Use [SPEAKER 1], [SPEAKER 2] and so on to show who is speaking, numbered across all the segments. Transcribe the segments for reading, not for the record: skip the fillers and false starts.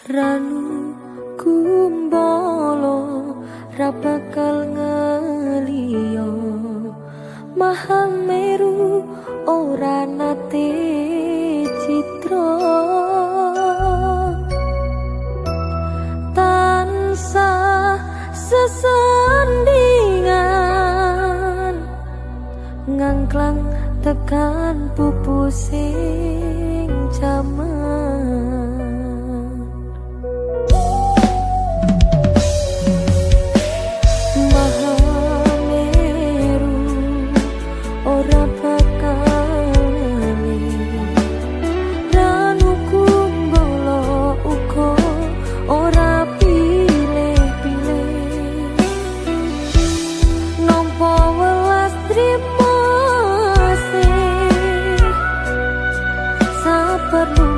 [SPEAKER 1] Ranu kumbolo ra bakal ngeliyo Mahameru ora nate citra tansah sesandingan ngangklang tekan pupu sing jaman Mahameru ora bakal Ranu kumbolo uga ora pilih-pilih nampa welas trimo sih saperlu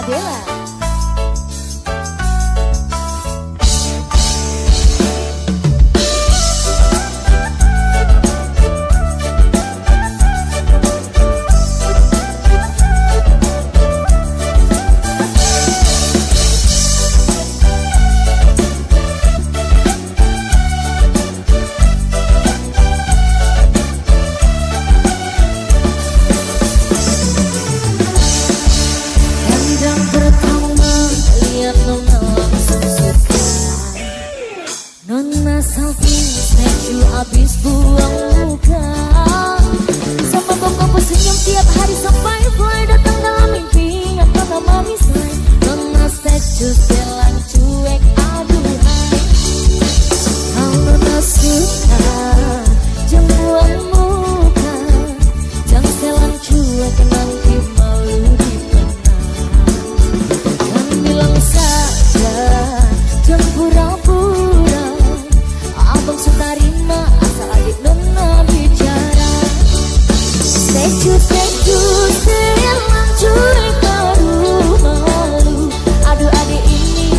[SPEAKER 1] Dela. Nona selfie, statue abis buang muka. Sama koko senyum tiap hari sampai fly datang dalam mimpi. Yang pernah mami say, nona statue jalan cuek aduhai. Kau nona suka jam buang muka, jangan jalan cuek nanti malu dipandang. Dan bilang saja jam pura-pura, abang sutarima asal adik nona bicara. Statue jalan cuek baru malu. Aduh adik ini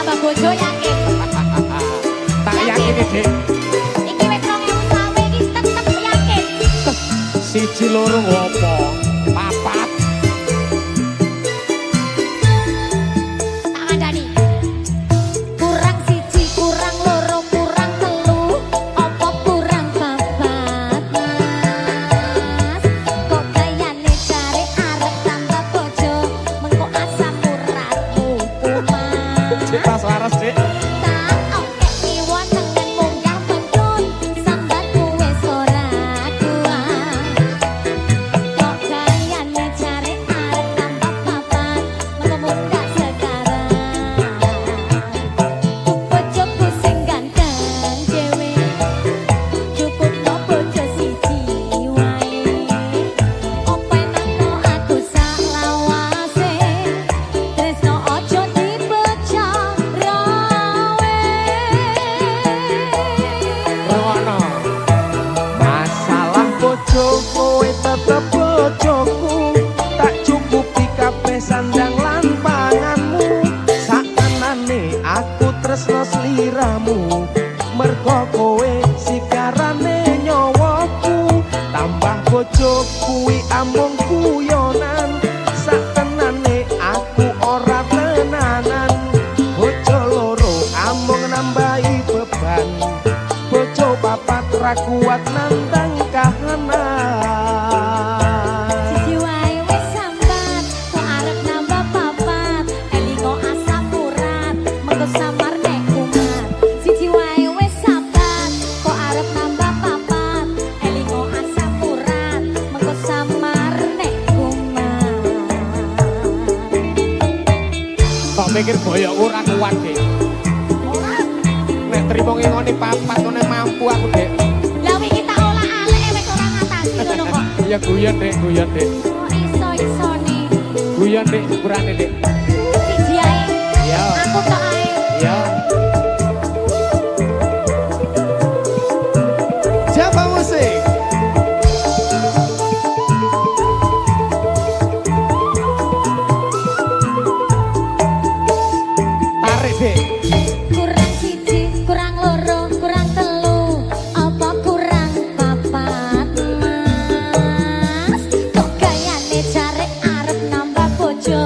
[SPEAKER 1] nambah bojo yakin.
[SPEAKER 2] Tak yakin Dik.
[SPEAKER 1] Iki wis 2020 iki tetep yakin.
[SPEAKER 2] Siji loro opo? Papat.
[SPEAKER 1] Tak kandhani. Kurang siji, kurang loro, kurang telu, opo kurang papat, Mas? Kok gayane jare arep tambah bojo, mengko asam uratmu kumat.
[SPEAKER 2] Cita selaras Dik.
[SPEAKER 1] Tak oke kiwon tengen munggah mendun, sambatmu wis ora kuat. Kok gayane jare arep tambah papat, mengko munggah sekarang. Bojoku sing ganteng dhewe, cukupno bojo siji wae. Opo enakno aku sak lawase, tresno ojo dipecah rawe.
[SPEAKER 2] Rono. Masalah bojo kowe tetep bojoku. Tak cukupi kabeh sandang lan panganmu. Sakenane aku tresno sliramu. Mergo kowe sikarane nyawaku. Tambah bojo kuwi amung guyonan. Sakenane aku ora tenanan. Bojo loro amung nambahi beban. Bojo papat ra kuat nandang kahanan.
[SPEAKER 1] Siji wae wis sambat, kok arep nambah papat, elingo asam urat, mengko samar nek kumat. Siji wae wis sambat, kok arep nambah papat, elingo asam urat, mengko samar nek kumat.
[SPEAKER 2] Kok mikir boyokku ora kuat Dik. Nek trimo ngingoni papat kok nek mampu aku Dik.
[SPEAKER 1] Lah wingi tak olah alek wis ora ngatasi ngono kok.
[SPEAKER 2] Ya guyon Dik, guyon Dik.
[SPEAKER 1] Oh iso-isone.
[SPEAKER 2] Guyon Dik, sepurane Dik.
[SPEAKER 1] Siji ae.
[SPEAKER 2] Iya.
[SPEAKER 1] Aku tok ae.
[SPEAKER 2] Ya. Siapa musik? Tarik Dik.
[SPEAKER 1] Kurang siji, kurang loro, kurang telu, apa kurang papat, Mas? Kok gayane jare arep nambah bojo,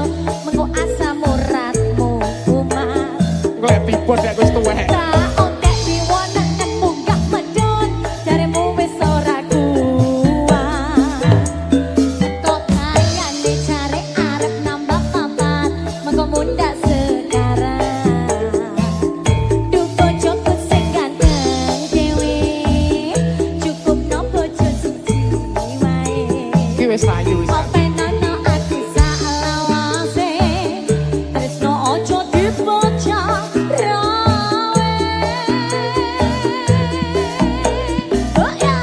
[SPEAKER 1] mengko asam uratmu kumat.
[SPEAKER 2] Golek tiba Dik wis tuwek.
[SPEAKER 1] Tak oke diwonengen munggah medun, jaremu wis ora kuat. Kok gayane jare arep nambah papat, mengko mundak sekarang. Duh bojoku sing ganteng dhewe, cukupno bojo siji wae.
[SPEAKER 2] Iki wis sayu wis.
[SPEAKER 1] Openana aku sak lawase, tresno ojo dipecah rawe. Oh ya.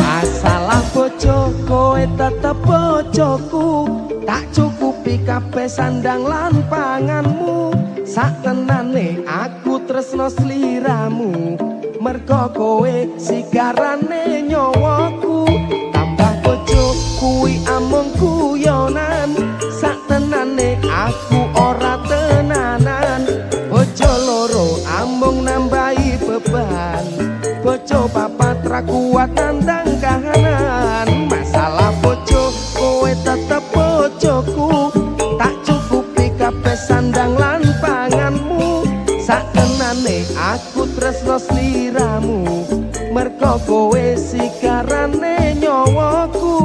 [SPEAKER 2] Masalah bojo kowe tetep bojoku. Tak cukupi kabeh sandang lan panganmu. Sakenane aku tresno sliramu. Mergo kowe sigarane nyawaku. Tambah bojo kuwi amung guyonan. Sakenane aku ora tenanan. Bojo loro amung nambahi beban. Bojo papat ra kuat nandang kahanan. Masalah bojo kowe tetep bojoku. Tak cukupi kabeh sandang lan panganmu. Sakenane aku tresno sliramu. Mergo kowe sigarane nyawaku.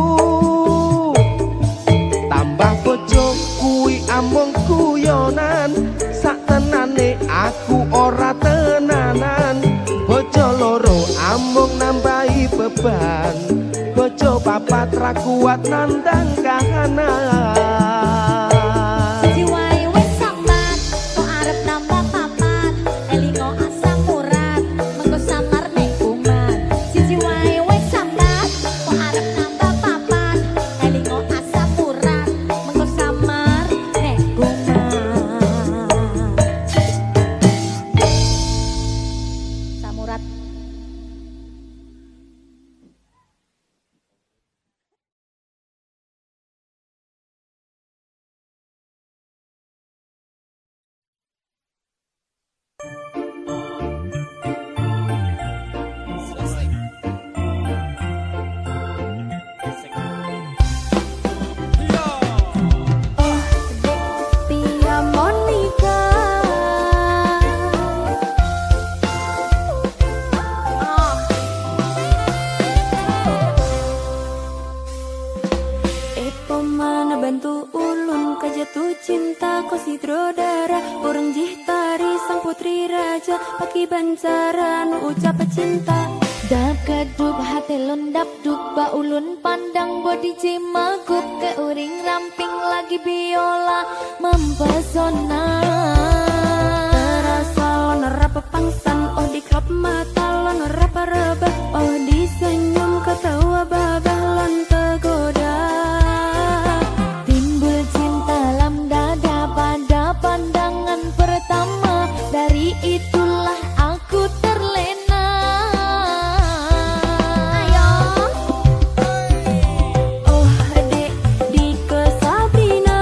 [SPEAKER 2] Tambah bojo kuwi amung guyonan. Sakenane aku ora tenanan. Bojo loro amung nambahi beban. Bojo papat ra kuat nandang kahanan.
[SPEAKER 1] Siji wae wis sambat, kok arep nambah papat, elingo asam urat, mengko samar nek kumat. Siji wae wis sambat, kok arep nambah papat, elingo asam urat, mengko samar nek kumat. Samurat
[SPEAKER 3] putri raja Paki bancaran ucap cinta.
[SPEAKER 1] Dap kedup hati lundap dup baulun pandang bodi cimagup ke uring ramping lagi biola mempesona.
[SPEAKER 3] Terasa lon rapa pangsan oh di klop mata lon rapa reba oh di senyum ketawa babah lon tergoda.
[SPEAKER 1] Timbul cinta dalam dada pada pandangan pertama, dari itulah aku terlena. Ayo
[SPEAKER 3] Oh dek Dike Sabrina,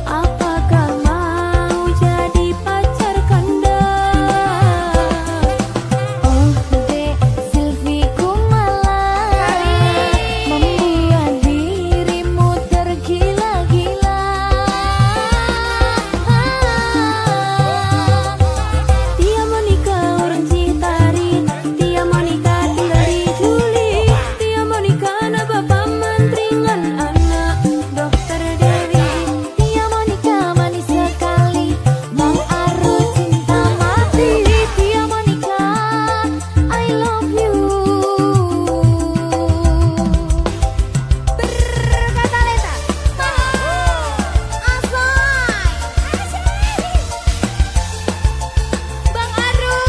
[SPEAKER 3] apakah mau jadi pacar kanda?
[SPEAKER 1] oh dek Silvi Kumala, membuat dirimu tergila-gila.
[SPEAKER 3] Tia Monica orang Citari, Tia Monica tinggal di Juli, Tia Monica na bapak mantringan anak dokter Dewi.
[SPEAKER 1] Tia Monica manis sekali, Bang Aru cinta mati. Tia Monica, I love you. Berkata Leta, Bang Aru,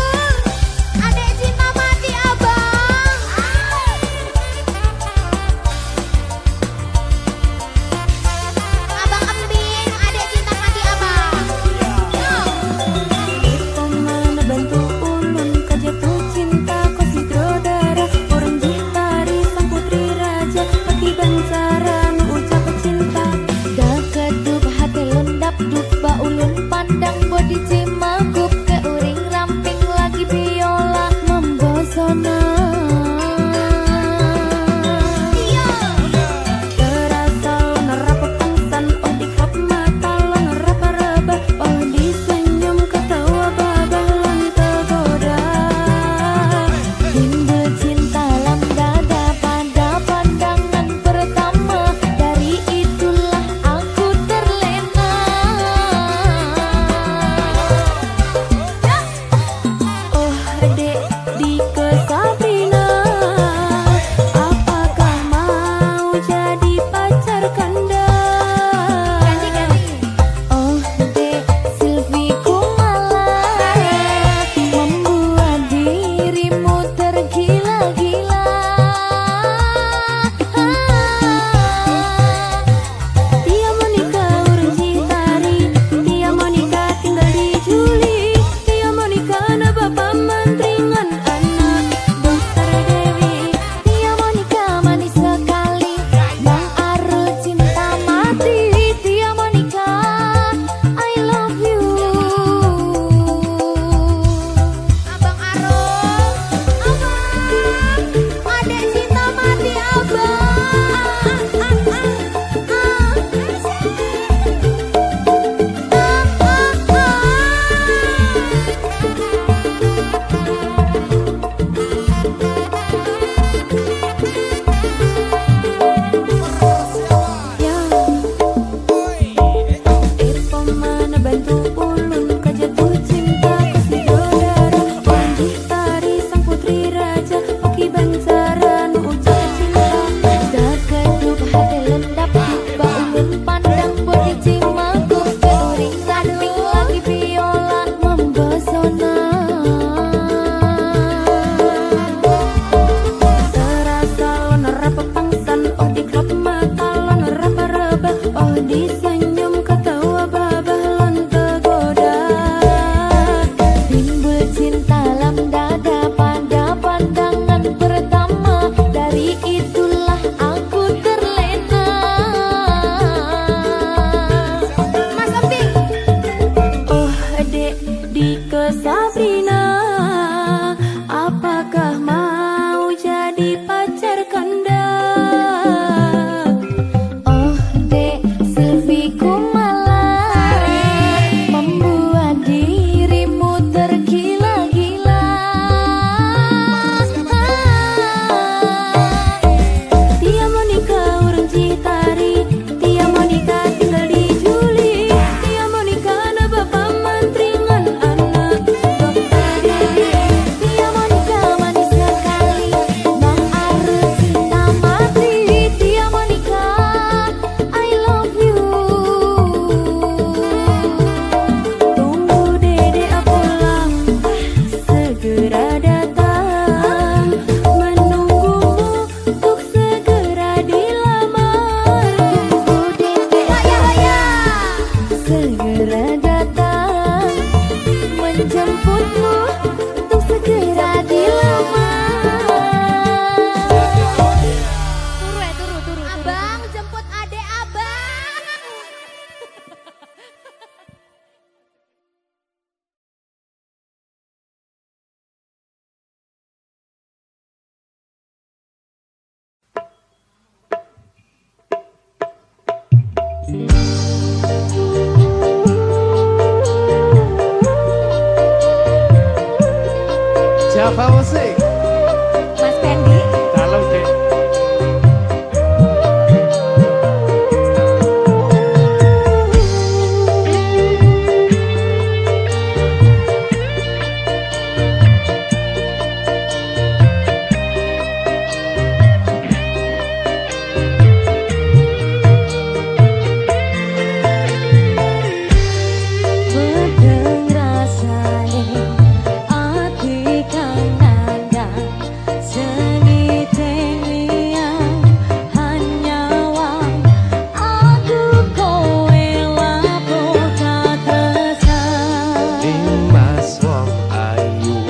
[SPEAKER 1] adek cinta mati abang. Abang Embing, adek cinta mati abang.
[SPEAKER 3] Mana bantu ulun kejatuh cinta kau sidrodara orang Citari sang putri raja Paki bancaran ucap cinta.
[SPEAKER 1] Dah kedup hati lundap dup baulun pandang bodi cimagup ke uring ramping lagi biola membosona.
[SPEAKER 3] Terasa lon rapa pangsan oh di klop mata lon rapa reba oh di senyum ketawa babah lon tergoda.
[SPEAKER 1] Timbul cinta dalam dada pada pandangan pertama, dari itulah aku terlena.
[SPEAKER 3] Oh dek Dike Sabrina, apakah mau jadi pacar kanda?
[SPEAKER 1] Oh dek Silvi Kumala, membuat dirimu tergila-gila.
[SPEAKER 3] Tia Monica orang Citari, Tia Monica tinggal di Juli, Tia Monica na bapak mantringan anak dokter Dewi.
[SPEAKER 1] Tia Monica manis sekali, Bang Aru cinta mati. Tia Monica, I love you. Abang Aru, abang, adek cinta mati abang.
[SPEAKER 3] Ya, mana bantu ulun kejatuh cinta kau sidrodara orang Citari sang putri raja Paki bancaran ucap cinta.
[SPEAKER 1] Dah kedup hati lendap baulun pandang bodi cimagup ke uring ramping lagi biola membesona.
[SPEAKER 3] Terasa lon rapa pangsan oh di klop mata lon rapa reba oh di senyum ketawa babah lon tergoda.
[SPEAKER 1] Timbul cinta dalam dada pada pandangan pertama, dari itulah aku terlena. Mas Embing,
[SPEAKER 3] Oh dek Dike Sabrina, apakah mau jadi pacar kanda?
[SPEAKER 1] oh dek Silvi Kumala, membuat dirimu tergila-gila.
[SPEAKER 3] Tia Monica orang Citari, Tia Monica tinggal di Juli, Tia Monica na bapak mantringan
[SPEAKER 2] Java Musik.
[SPEAKER 1] Mas Pendi.
[SPEAKER 2] Kalau dek.
[SPEAKER 3] Bedeng rasane ati kang nandang seni tengian hanya wang aku kowe lapo tak tresnan
[SPEAKER 4] Dimas wong ayu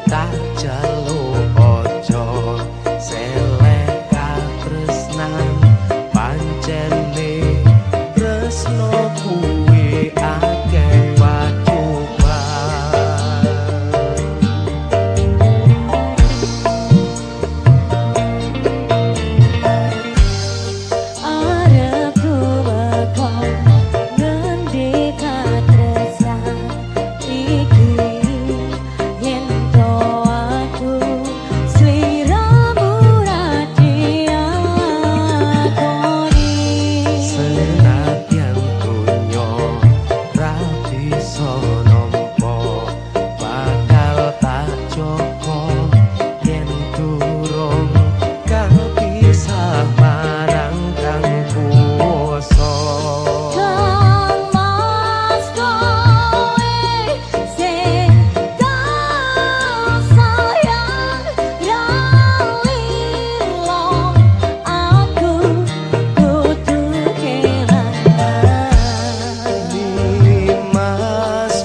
[SPEAKER 4] tak jaluk ojo selek katresnan pancene tresno kuwi akeh pacoban
[SPEAKER 3] arep tumeka ngendi katresnan iki yen to aku sliramu ra diakoni
[SPEAKER 4] senadyan donya ra bisa nampa bakal tak joko yen durung kapisah marang kang kuwasa
[SPEAKER 3] Kang Mas kowe sing tak sayang ralilo aku kudu kelangan
[SPEAKER 4] Dimas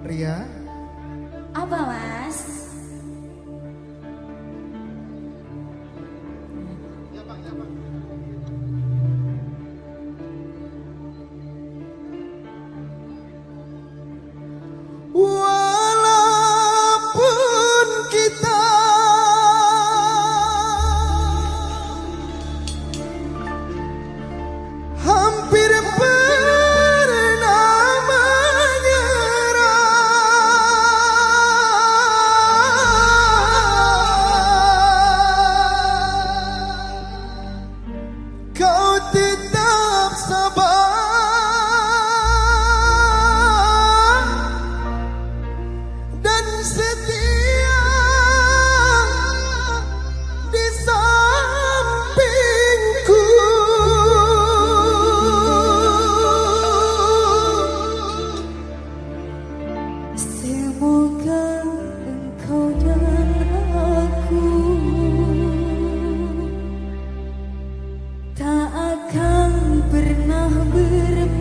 [SPEAKER 5] Ria,
[SPEAKER 1] Apa mas?
[SPEAKER 5] walaupun kita hampir pernah menyerah, kau tetap sabar dan setia di sampingku.
[SPEAKER 3] Semoga engkau dan aku tak akan pernah berpisah.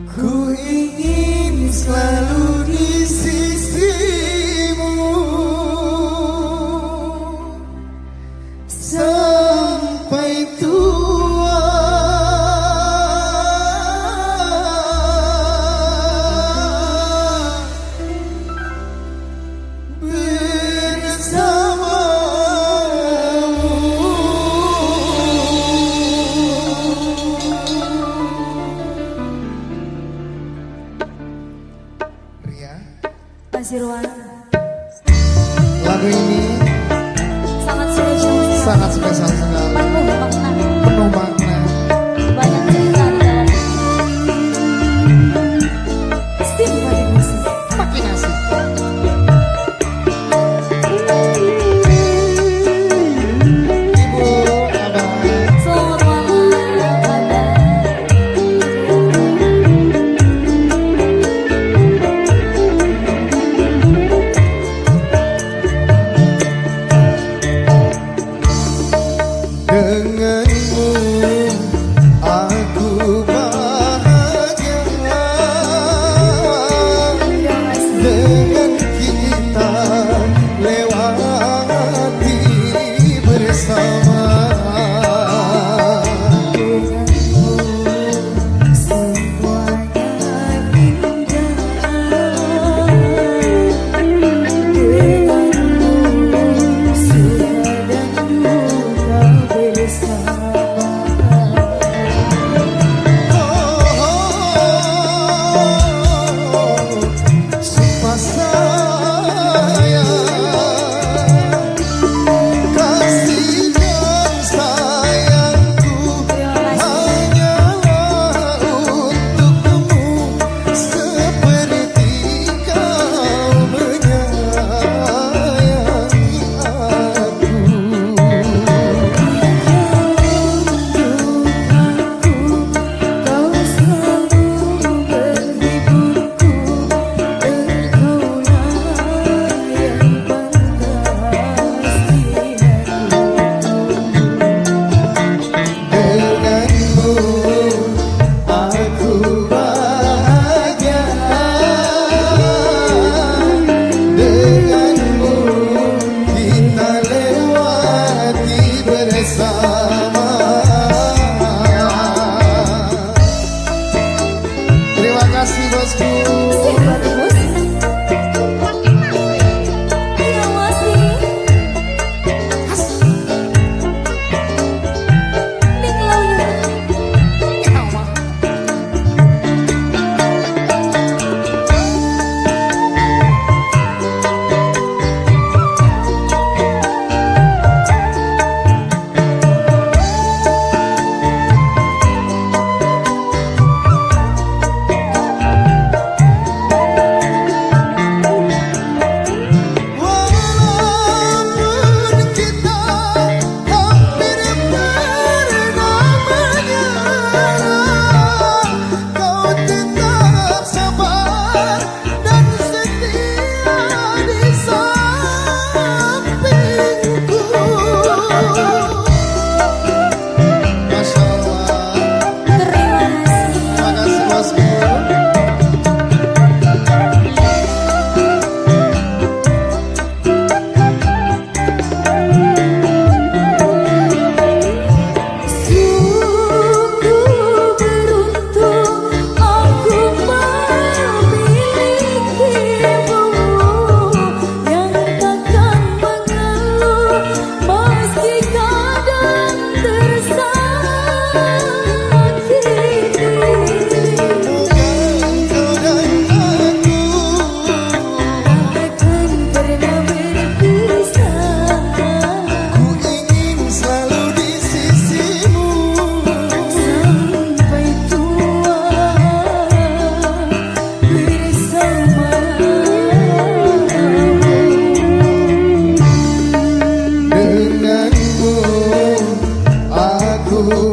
[SPEAKER 5] Ku ingin selalu di sisimu sampai tua. Ria,
[SPEAKER 3] Pasirwan
[SPEAKER 5] lagu ini
[SPEAKER 1] Sangat spesial.
[SPEAKER 5] sangat spesial sekali,
[SPEAKER 1] Penuh makna.
[SPEAKER 5] penuh makna.
[SPEAKER 1] Banyak cerita di dalamnya.
[SPEAKER 3] Istimewa di musik.
[SPEAKER 5] Makin asik. Ibu, abang,
[SPEAKER 1] Selamat malam abang.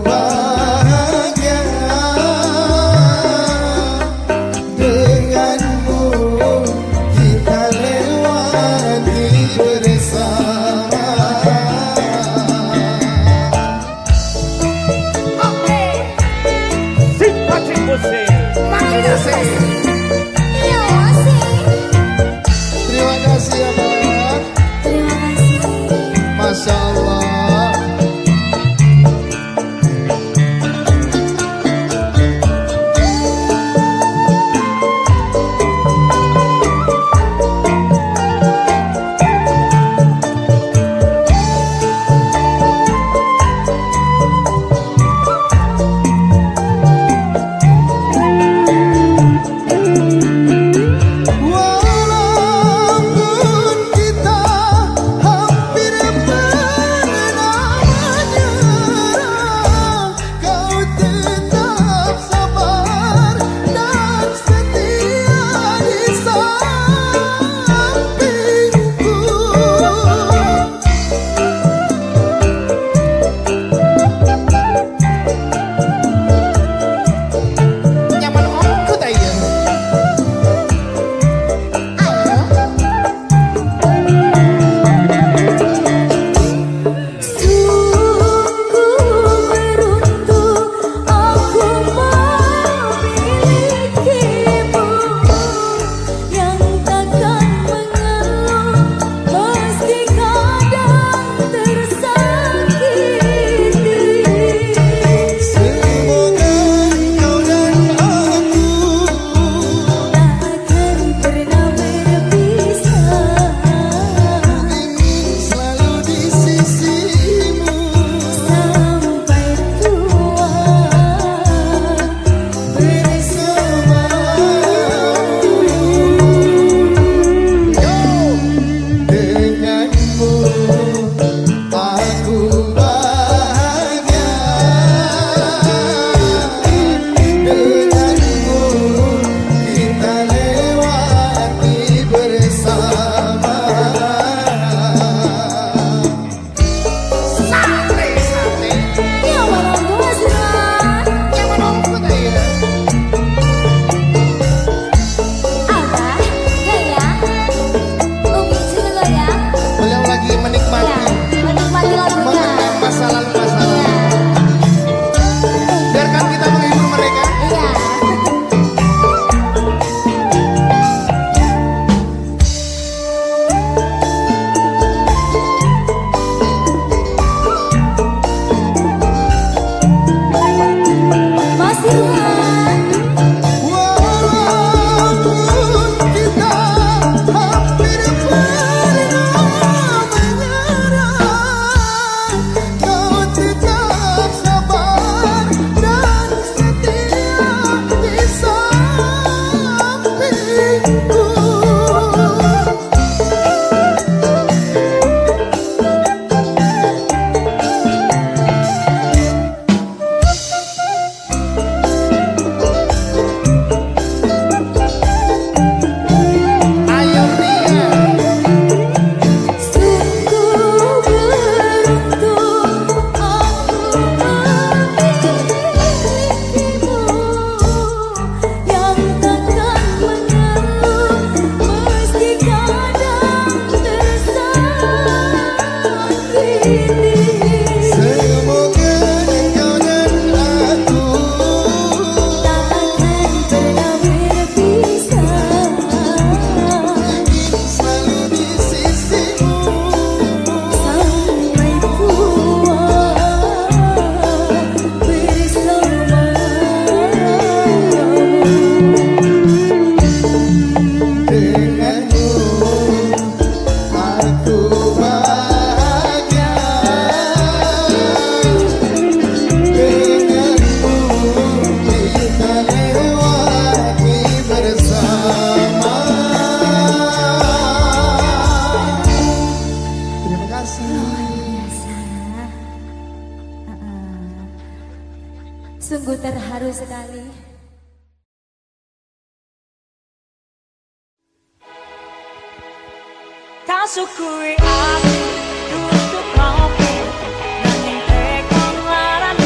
[SPEAKER 5] bahagia denganmu, kita lewati bersama.
[SPEAKER 2] Simpatik musik.
[SPEAKER 5] Makin asik.
[SPEAKER 1] Iya sih.
[SPEAKER 5] Terima kasih Abang.
[SPEAKER 1] Terima kasih.
[SPEAKER 5] Masya Allah. Walaupun kita hampir pernah menyerah, kau tetap sabar dan setia di sampingku. Nyaman omku tak ya?
[SPEAKER 3] Sungguh beruntung aku memilikimu yang takkan mengeluh meski kadang tersakiti.
[SPEAKER 5] Semoga kau dan aku
[SPEAKER 3] Tak akan pernah berpisah
[SPEAKER 5] ingin selalu di sisimu
[SPEAKER 3] sampai tua
[SPEAKER 5] bersama. Denganmu aku bahagia, denganmu kita lewati bersama. Sate-sate
[SPEAKER 3] nyaman aku asrah.
[SPEAKER 5] nyaman omku tak ya?
[SPEAKER 1] Abah, gaya. Umi juga lo ya.
[SPEAKER 5] Beliau lagi
[SPEAKER 1] Ya,
[SPEAKER 5] menikmati
[SPEAKER 1] menikmati lagunya.
[SPEAKER 5] mengenang masa lalu biarkan kita menghibur mereka.
[SPEAKER 1] Iya.
[SPEAKER 3] Mas Irwan,
[SPEAKER 5] Walaupun kita hampir pernah menyerah, kau tetap sabar dan setia di sampingku. Ayo Ria.
[SPEAKER 3] sungguh beruntung aku memilikimu yang takkan mengeluh meski kadang tersakiti.
[SPEAKER 5] Semoga kau dan aku
[SPEAKER 3] Tak akan pernah berpisah
[SPEAKER 5] selalu di sisimu
[SPEAKER 3] sampai tua bersama.
[SPEAKER 5] denganmu aku bahagia, denganmu kita lewati bersama. Terima kasih.
[SPEAKER 1] Sungguh terharu sekali.
[SPEAKER 6] Tak syukuri aku tutup kopi nanging tekon larang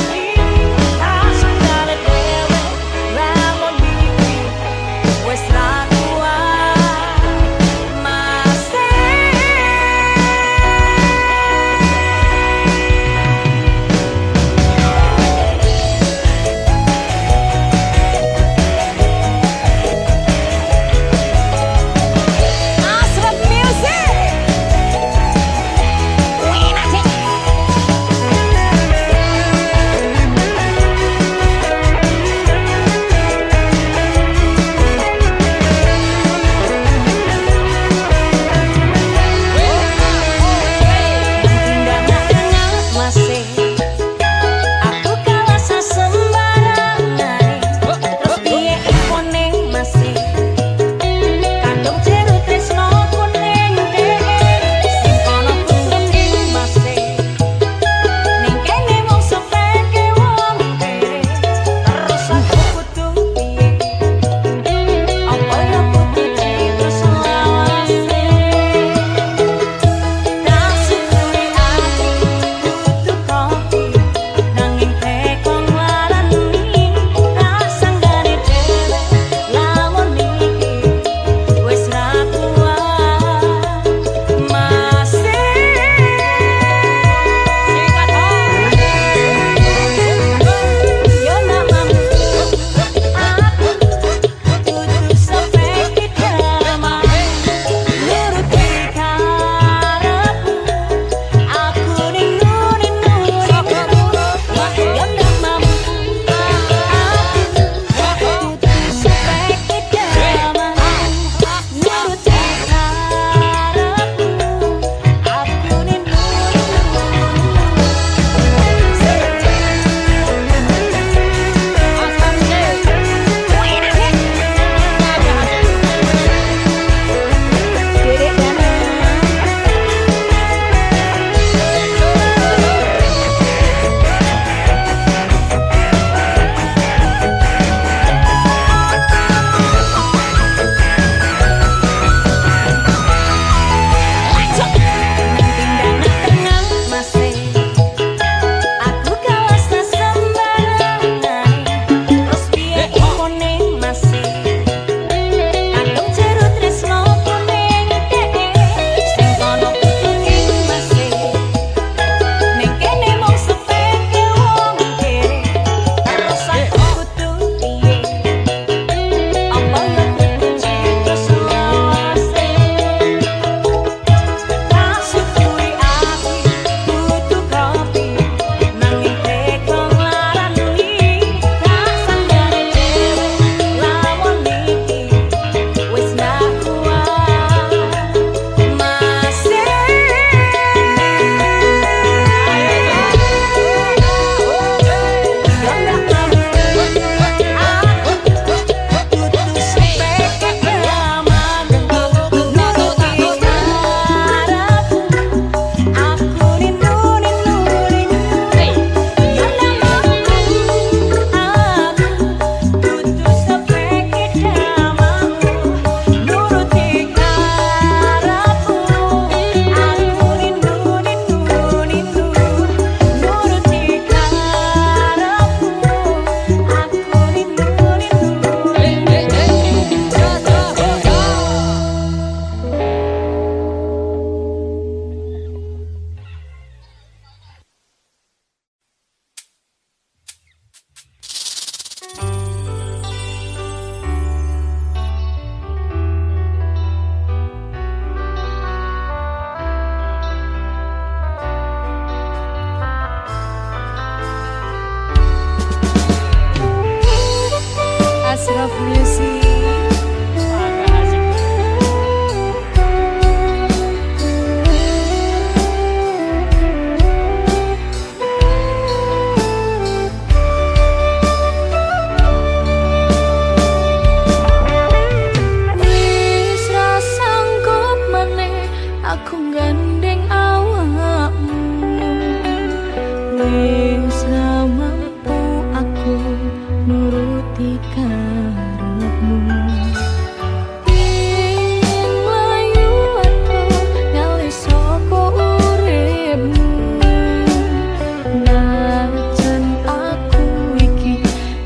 [SPEAKER 3] Asraf Music. Wis ra sanggup maneh aku gandeng awakmu. Wis ra mampu aku nuruti karepmu. Ingin mlayu aku ngalih saka uripmu. Najan aku iki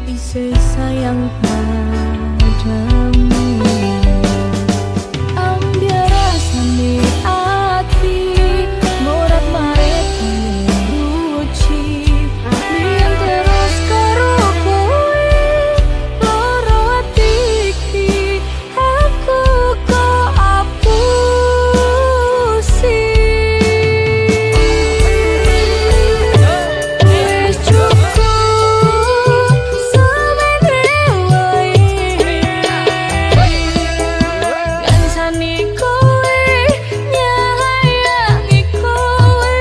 [SPEAKER 3] isih sayang padamu. Ambil rasane ati morat maret ruci. Biar terus karo kowe loro ati iki aku kok apusi. Wis cukup samene wae. Ngansani kowe nyayangi kowe.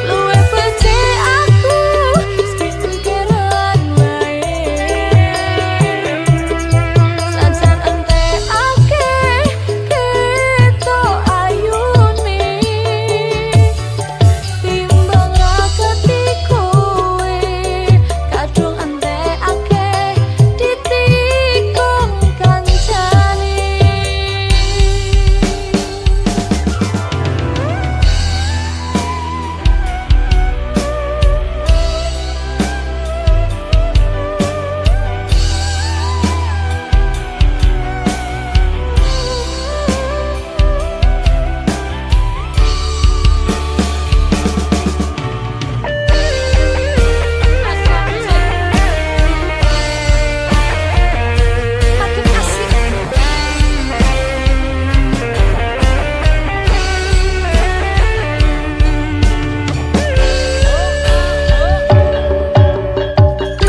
[SPEAKER 3] Luwe becik aku sekeran wae. Sajan entekake ketok ayune. Timbang raketi kowe kadung entekake ditikung kancane. Makin asik.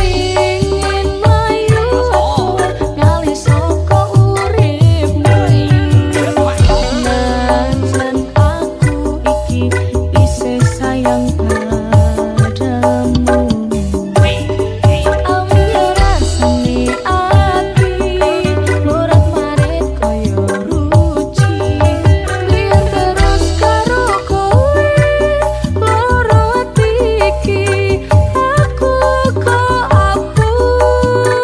[SPEAKER 3] Ingin mlayu ngalih saka uripmu. Najan aku iki isih sayang padamu. Ambil rasane ati morat marit kaya ruci. Biar terus karo kowe loro ati iki aku kok apusi.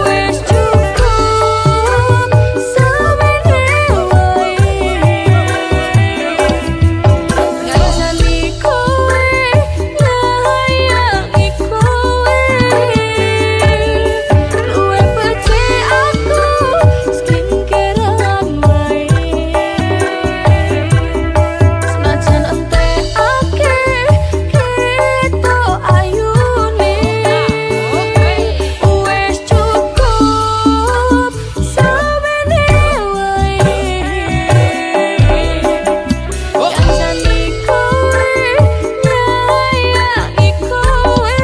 [SPEAKER 3] Wis cukup samene wae. Ngansani kowe nyayangi kowe. Luwe becik aku sekeran wae. Senajan entekake ketok ayune. Wis cukup samene wae. Ngansani kowe nyayangi kowe.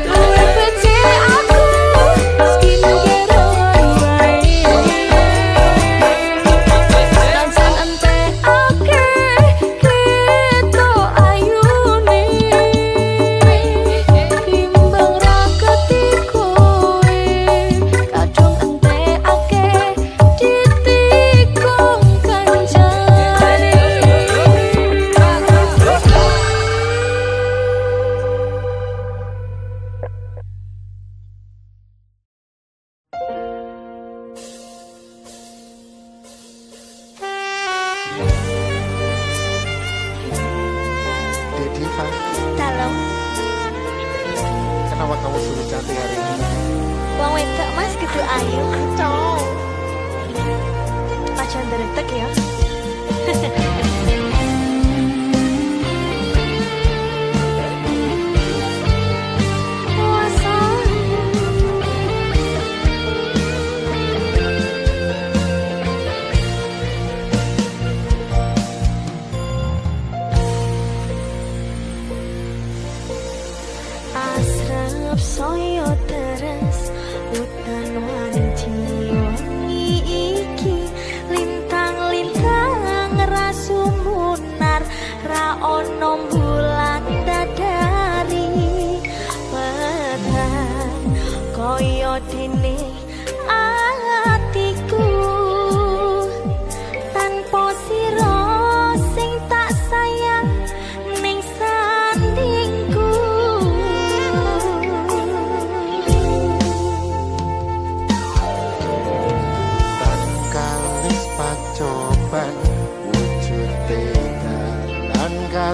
[SPEAKER 3] Luwe becik aku sekeran wae. Najan entekake ketok ayune. Timbang raketi kowe kadung entekake ditikung kancane.
[SPEAKER 5] Dediva,
[SPEAKER 3] Dalam
[SPEAKER 5] kenapa kamu sulit cantik hari ini?
[SPEAKER 3] wong wedok Mas kudu ayu. Aja ndretek ya.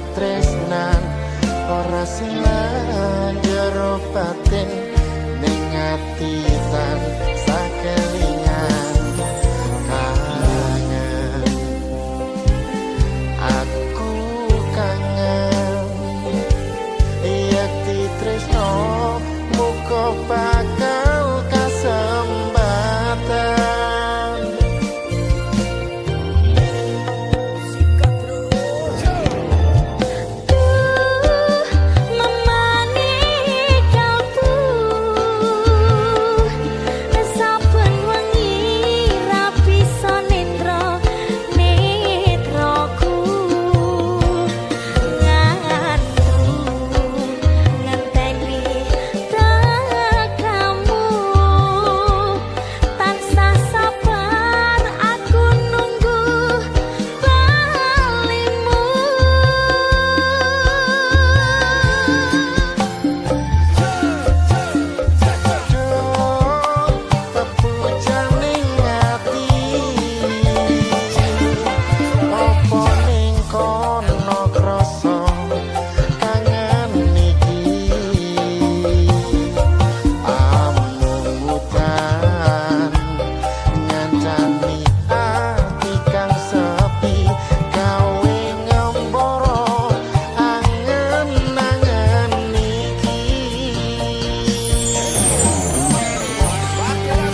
[SPEAKER 5] katresnan ora silang jero batin ning ati tan sakelingan kangen aku kangen yen ditresno muga bakal kasempatan
[SPEAKER 3] memani kalbu saben wengi rapi sonendra netraku nganteni tekamu tansah sabar aku nunggu balimu
[SPEAKER 5] pepujaning ati opo ning kono krasa kangen iki amutan ngancani ati kang sepi gawe ngemboro angen-angen iki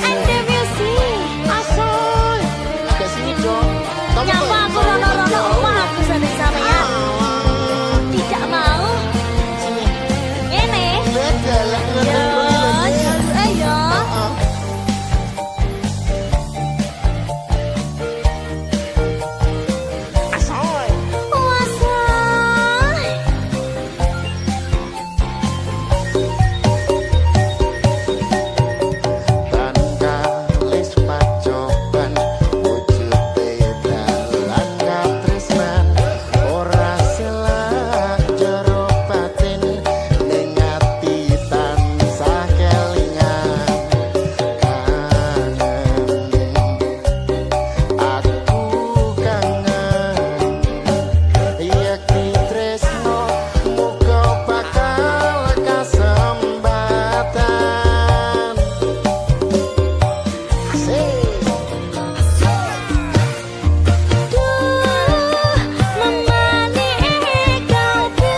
[SPEAKER 3] Ende music asal
[SPEAKER 5] ke sini dong. Kamu
[SPEAKER 3] nyapa aku rono-rono omah aku sampe sampean tidak mau ngene
[SPEAKER 5] beda lah
[SPEAKER 3] yo ayo
[SPEAKER 5] asoy
[SPEAKER 3] wasai
[SPEAKER 5] tan kalis pacoban wujude dalan katresnan ora selak jero batin ning ati tansah kelingan kangen aku kangen yen ditresno muga bakal kasempatan
[SPEAKER 3] memani kalbu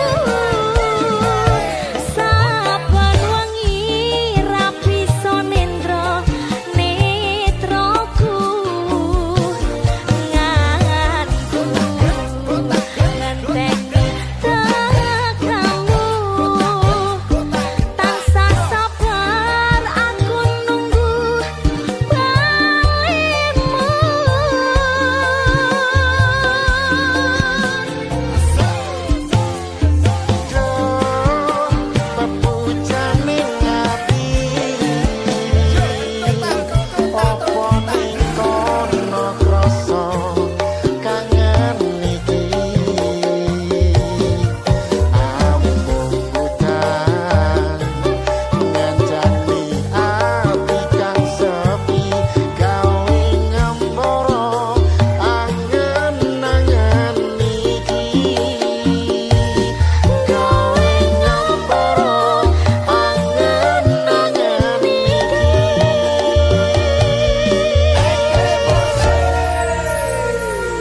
[SPEAKER 3] saben wengi rapi sonendra netraku nganteni tekamu tansah sabar aku nunggu balimu
[SPEAKER 5] pepujaning ati opo ning kono krasa kangen iki amutan ngancani ati kang sepi gawe ngemboro angen-angen iki gawe ngemboro angen-angen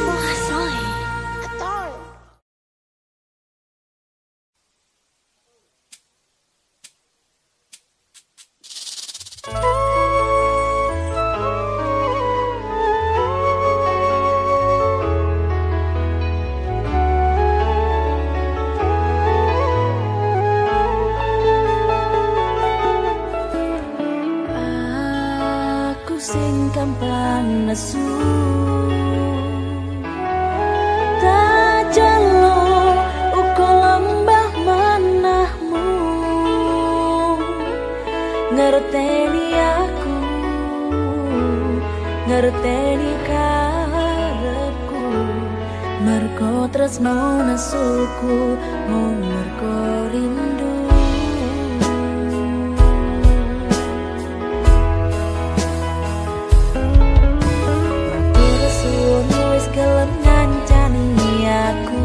[SPEAKER 3] wasai aku sing gampang nesu tak jalo uga lembah manahmu ngerteni aku ngerteni karepku mergo tresno nesuku mung mergo rindu Aku resuh wis gelem ngancani aku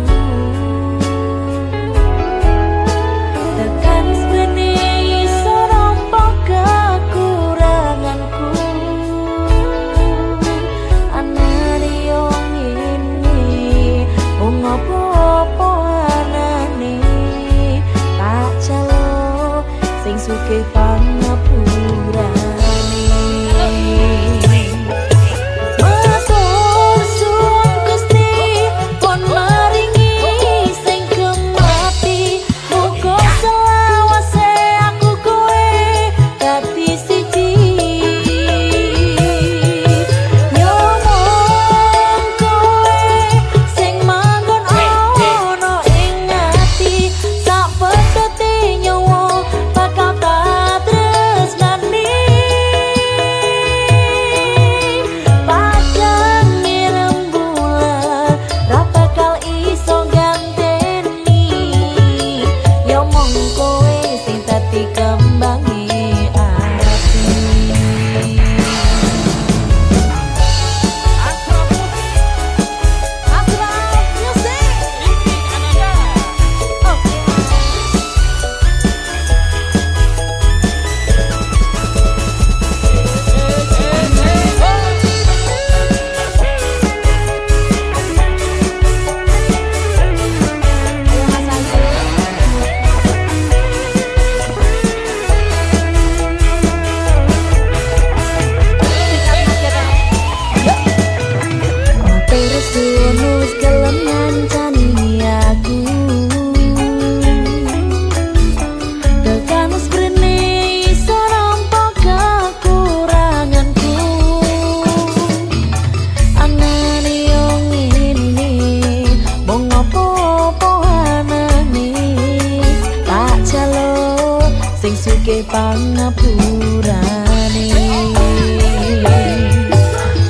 [SPEAKER 3] pangapurane.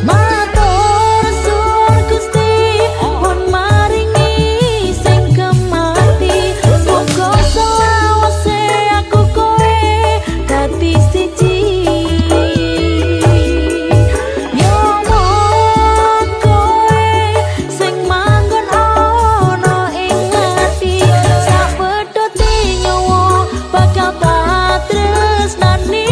[SPEAKER 3] Matur suwun Gusti pun maringi sing kemati, muga selawase aku kowe dadi siji. Yo mong kowe sing manggon ana ing ati, sak pedhote nyawa bakal tak tresnani.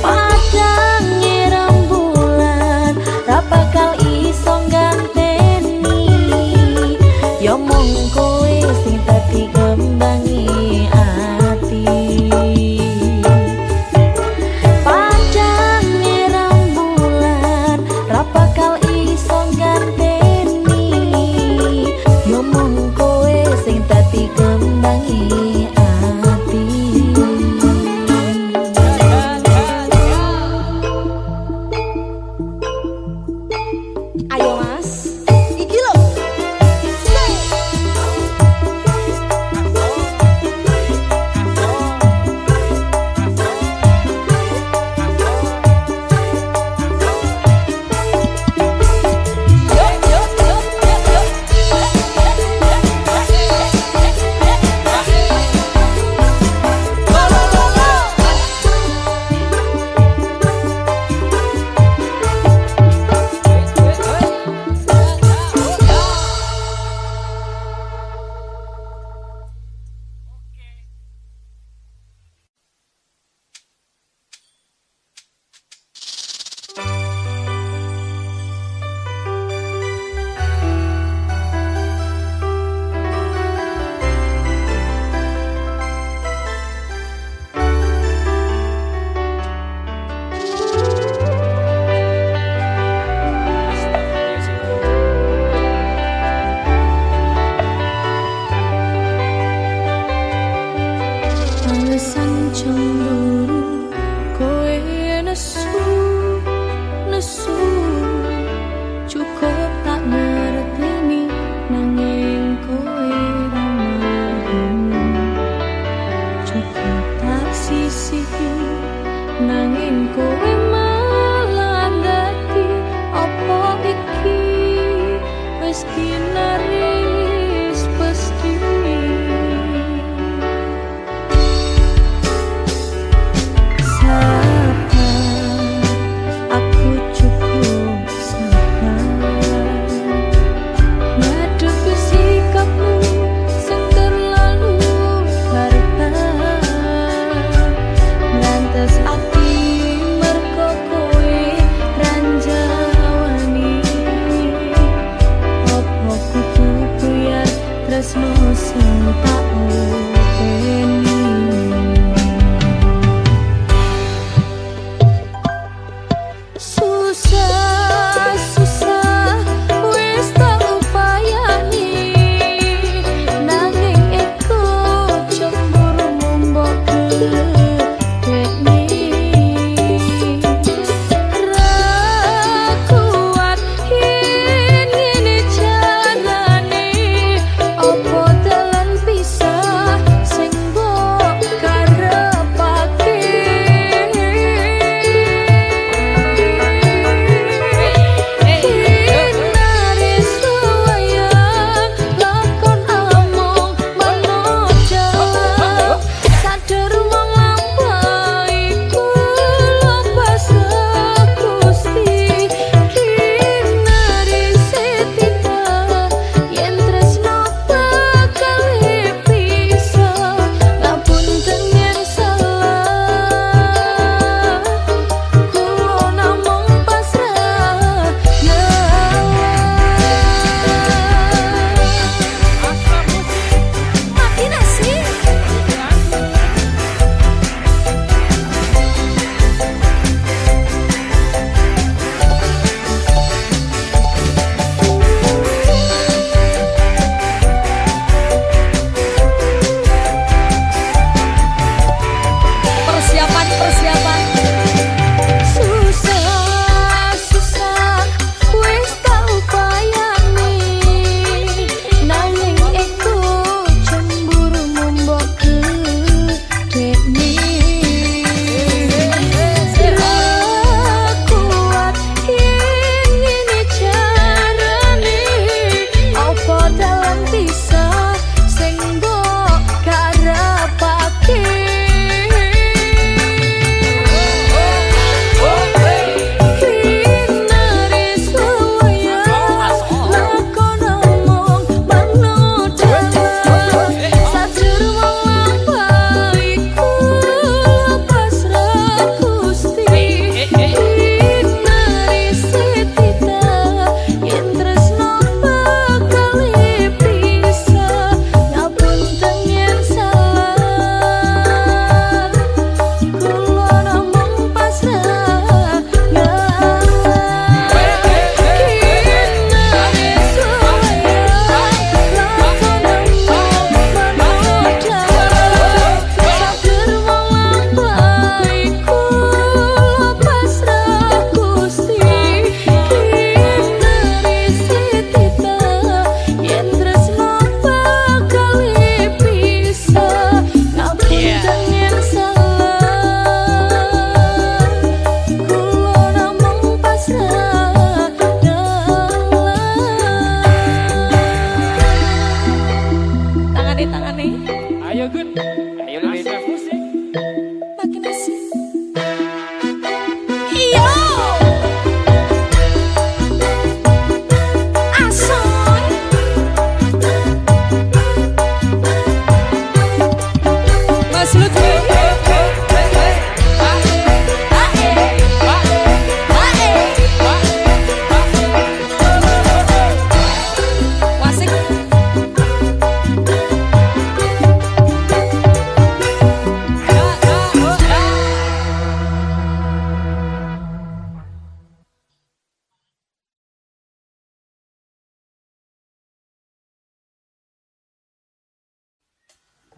[SPEAKER 3] Padange rembulan ra bakal iso ganteni, yo mong kowe sing dadi kembangi ati. Padange rembulan ra bakal iso ganteni, yo mong kowe sing dadi kembangi ati. Ayo Mas, iki lho. Alasan cemburu kowe nesu cukup tak ngerteni, nanging kowe ra mau. Cukup tak sisihi, nanging kowe malah dadi apa iki wis kinaris pasti. Aku cukup sabar ngadepi sikapmu sing terlalu harta, lantas ati merko kowe ranjawani. Opo kudu buyar tresno sing tak openi. Susah wis tak upayani, nanging eko cemburu mbok gedeni. Ra kuat yen ngene carane, opo dalan bisa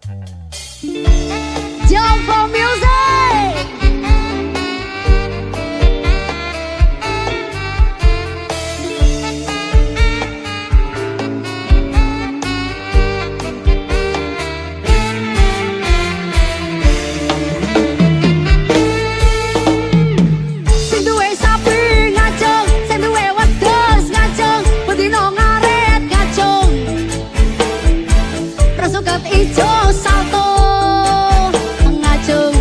[SPEAKER 1] Jump for music. Sing duwe sapi ngacung, sing duwe wedhus ngacung, bedino ngaret ngacung. Rasukat ijo salto ngacung.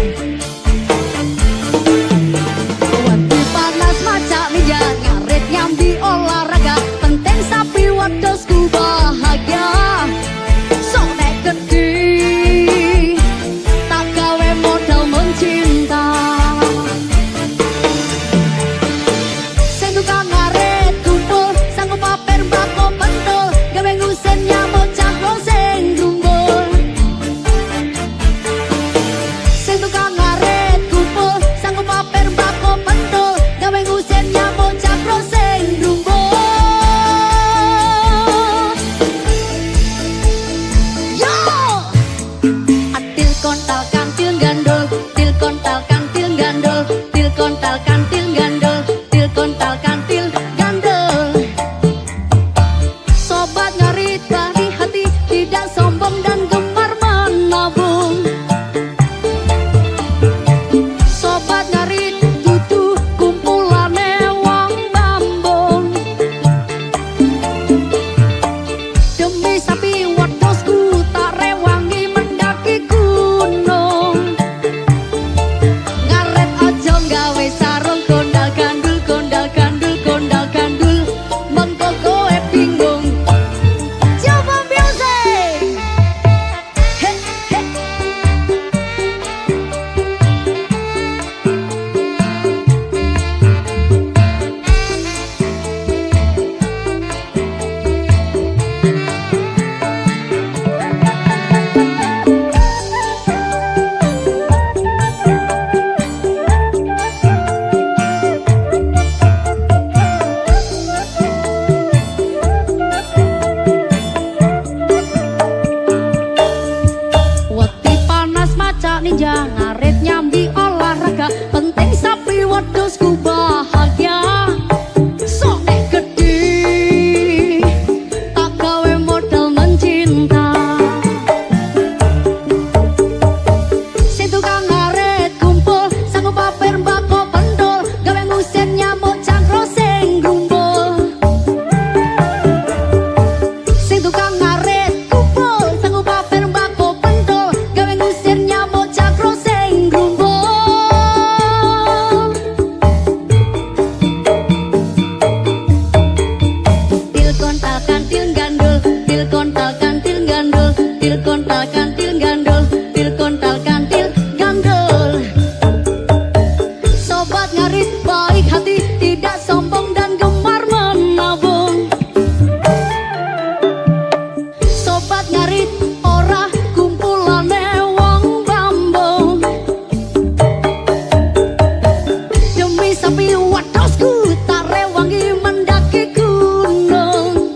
[SPEAKER 1] Wanti panas macak ninja ngaret nyambi olahraga, penting sapi wedhusku bahagia. Sok nek gede tak gawe modal mencinta. Sing tukang ngaret kumpul sanggup pamer bako pentul, gawe ngusen nyamuk cakro sing grumbul. Sing tukang ngaret kumpul sanggup pamer bako pentul, gawe ngusen nyamuk cakro sing grumbul. Yo! Atil kontal kantil gandul, til kontal kantil gandul, til kontal kantil gandul, til kontal kantil gandul. Sobat ngarit baik hati, tidak sombong dan gemar menabung. Sobat ngarit dudu kumpulane wong bambung. Demi sapi wedhusku tak rewangi mendaki gunung. Ngaret aja gawe sarung kondal gandul, kondal gandul, kondal gandul. Mengko kowe bingung. Coba music. He he. Wati panas macak ninja ngaret nyambi olahraga, penting sapi wedhusku bahagia. Sok nek gede tak gawe modal mencinta. Sing tukang ngaret kumpul sanggup pamer bako pentul, gawe ngusen nyamuk cakro sing grumbul. Sing tukang ngaret kumpul sanggup pamer bako pentul, gawe ngusir nyamuk cakro sing grumbul. Til kontal kantil gandul, til kontal kantil gandul, til kontal kantil gandul, til kontal kantil gandul. Sobat ngarit baik hati, tidak sombong dan gemar menabung. Sobat ngarit ora kumpulane wong bambung. Demi sapi wedhusku tak rewangi mendaki gunung.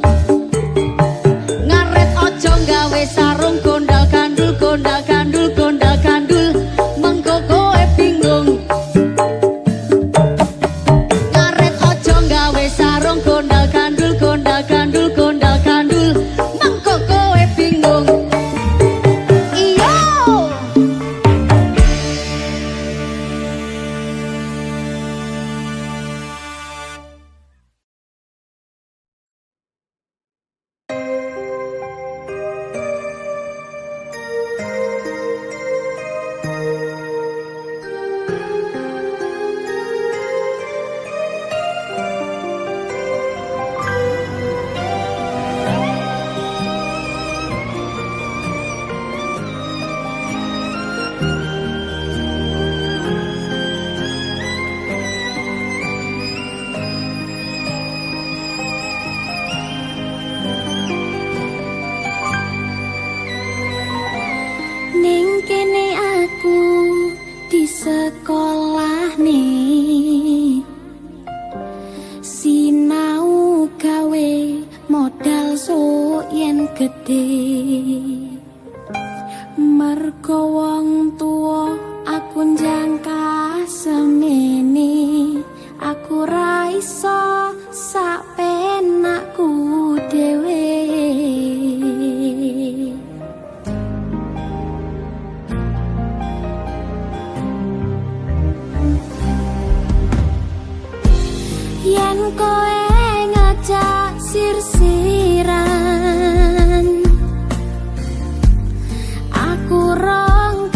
[SPEAKER 1] Ngaret aja gawe sarung kondal gandul, kondal gandul, kondal gandul. Mengko kowe bingung. Ngaret aja gawe sarung kondal gandul, kondal gandul, kondal gandul. Mengko kowe bingung. Iyo!
[SPEAKER 3] Mergo wong tuwa aku njangka semene, aku ra iso sak penakku dhewe. Yen koe ngajak sir-siran, aku rong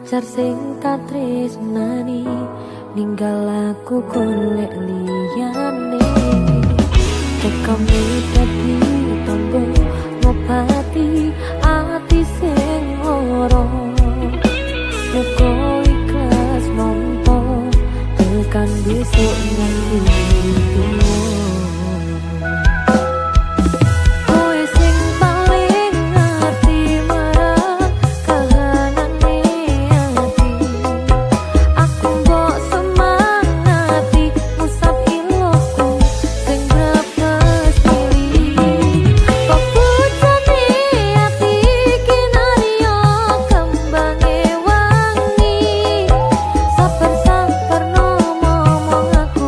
[SPEAKER 3] pacar sing katresnani ninggal aku golek liyane tekone dadi tombo ngobati ati sing ora muga ikhlas nampa tekan besok nganti tuwa. Kowe sing paling ngerti marang kahanane ati, aku mbok semangati musab ilmuku sing brebes pilih. Kok pucane ati kinarya kembange wangi, sabar-sabar ngomong aku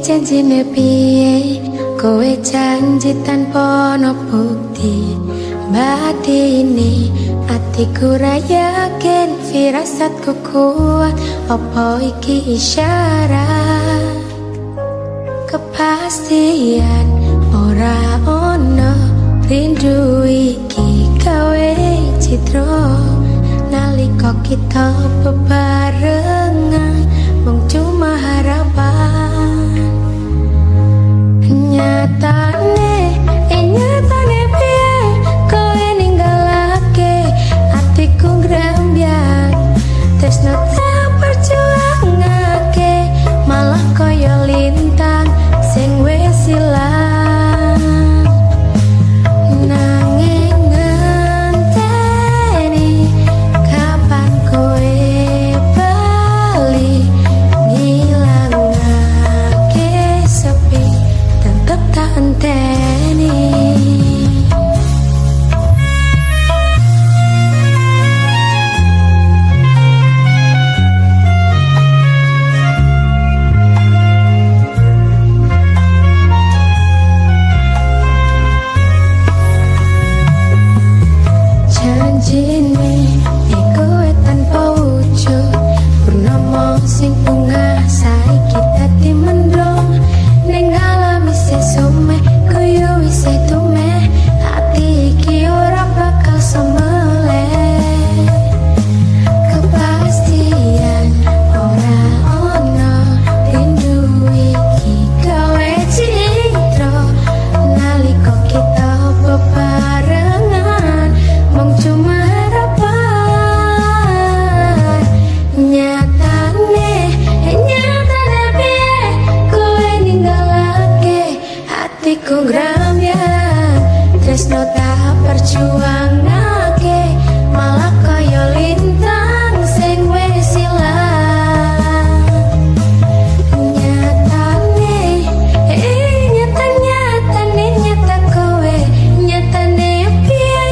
[SPEAKER 3] Janjine piye kowe janji tanpa ono bukti batine atiku ra yakin firasatku kuat apa iki isyarat kepastian ora ono rindu iki gawe citra nalika kita bebarengan mung cuma harapan nyatane piye kowe ninggalake atiku ngrambyang tresno tak perjuangake malah kaya lintang sing wis ilang nanging ngenteni kapan kowe bali ngilangake sepi tetep tak enteni. Janjine kowe tanpa wujud purnama sing bunga saiki dadi mendung ning alami sesume koyo wis tume ati iki ora bakal semeleh kepastian ora ono rindu iki gawe citra nalika kita bebarengan mung cuma harapan nyatane piye kowe ninggalake hatiku ngrambyang tresno tak perjuangake malah kaya lintang sing wis ilang nyata kowe nyatane piye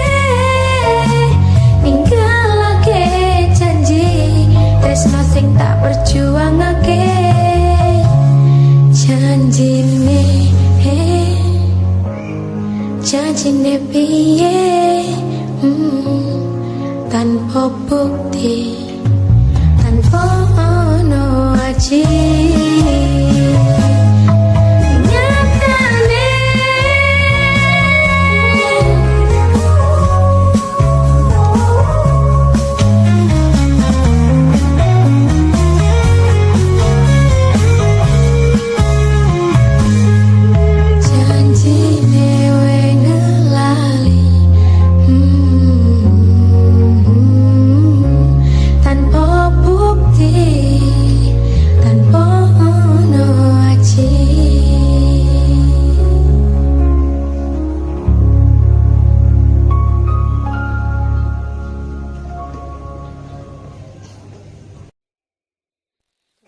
[SPEAKER 3] ninggalake janji tresno sing tak perjuangake janjine piye tanpa bukti tanpa ono aji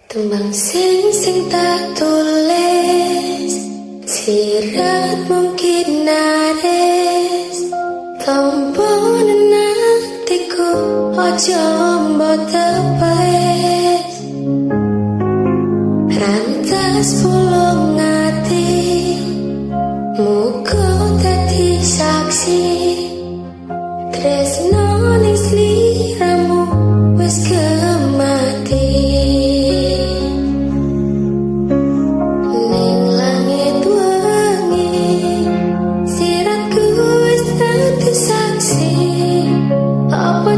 [SPEAKER 3] tembang sing tak tulis sirat mungkin nares komponen hatiku ojo mbok tepes rantas pulung ati muga dadi saksi tresno ning sliramu wis kemati.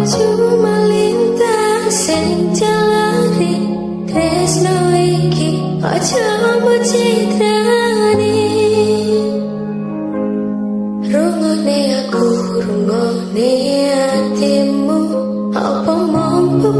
[SPEAKER 3] Cuma lintang sing jalani tresno iki aja mbok citrani rungone aku rungone atimu apa mampu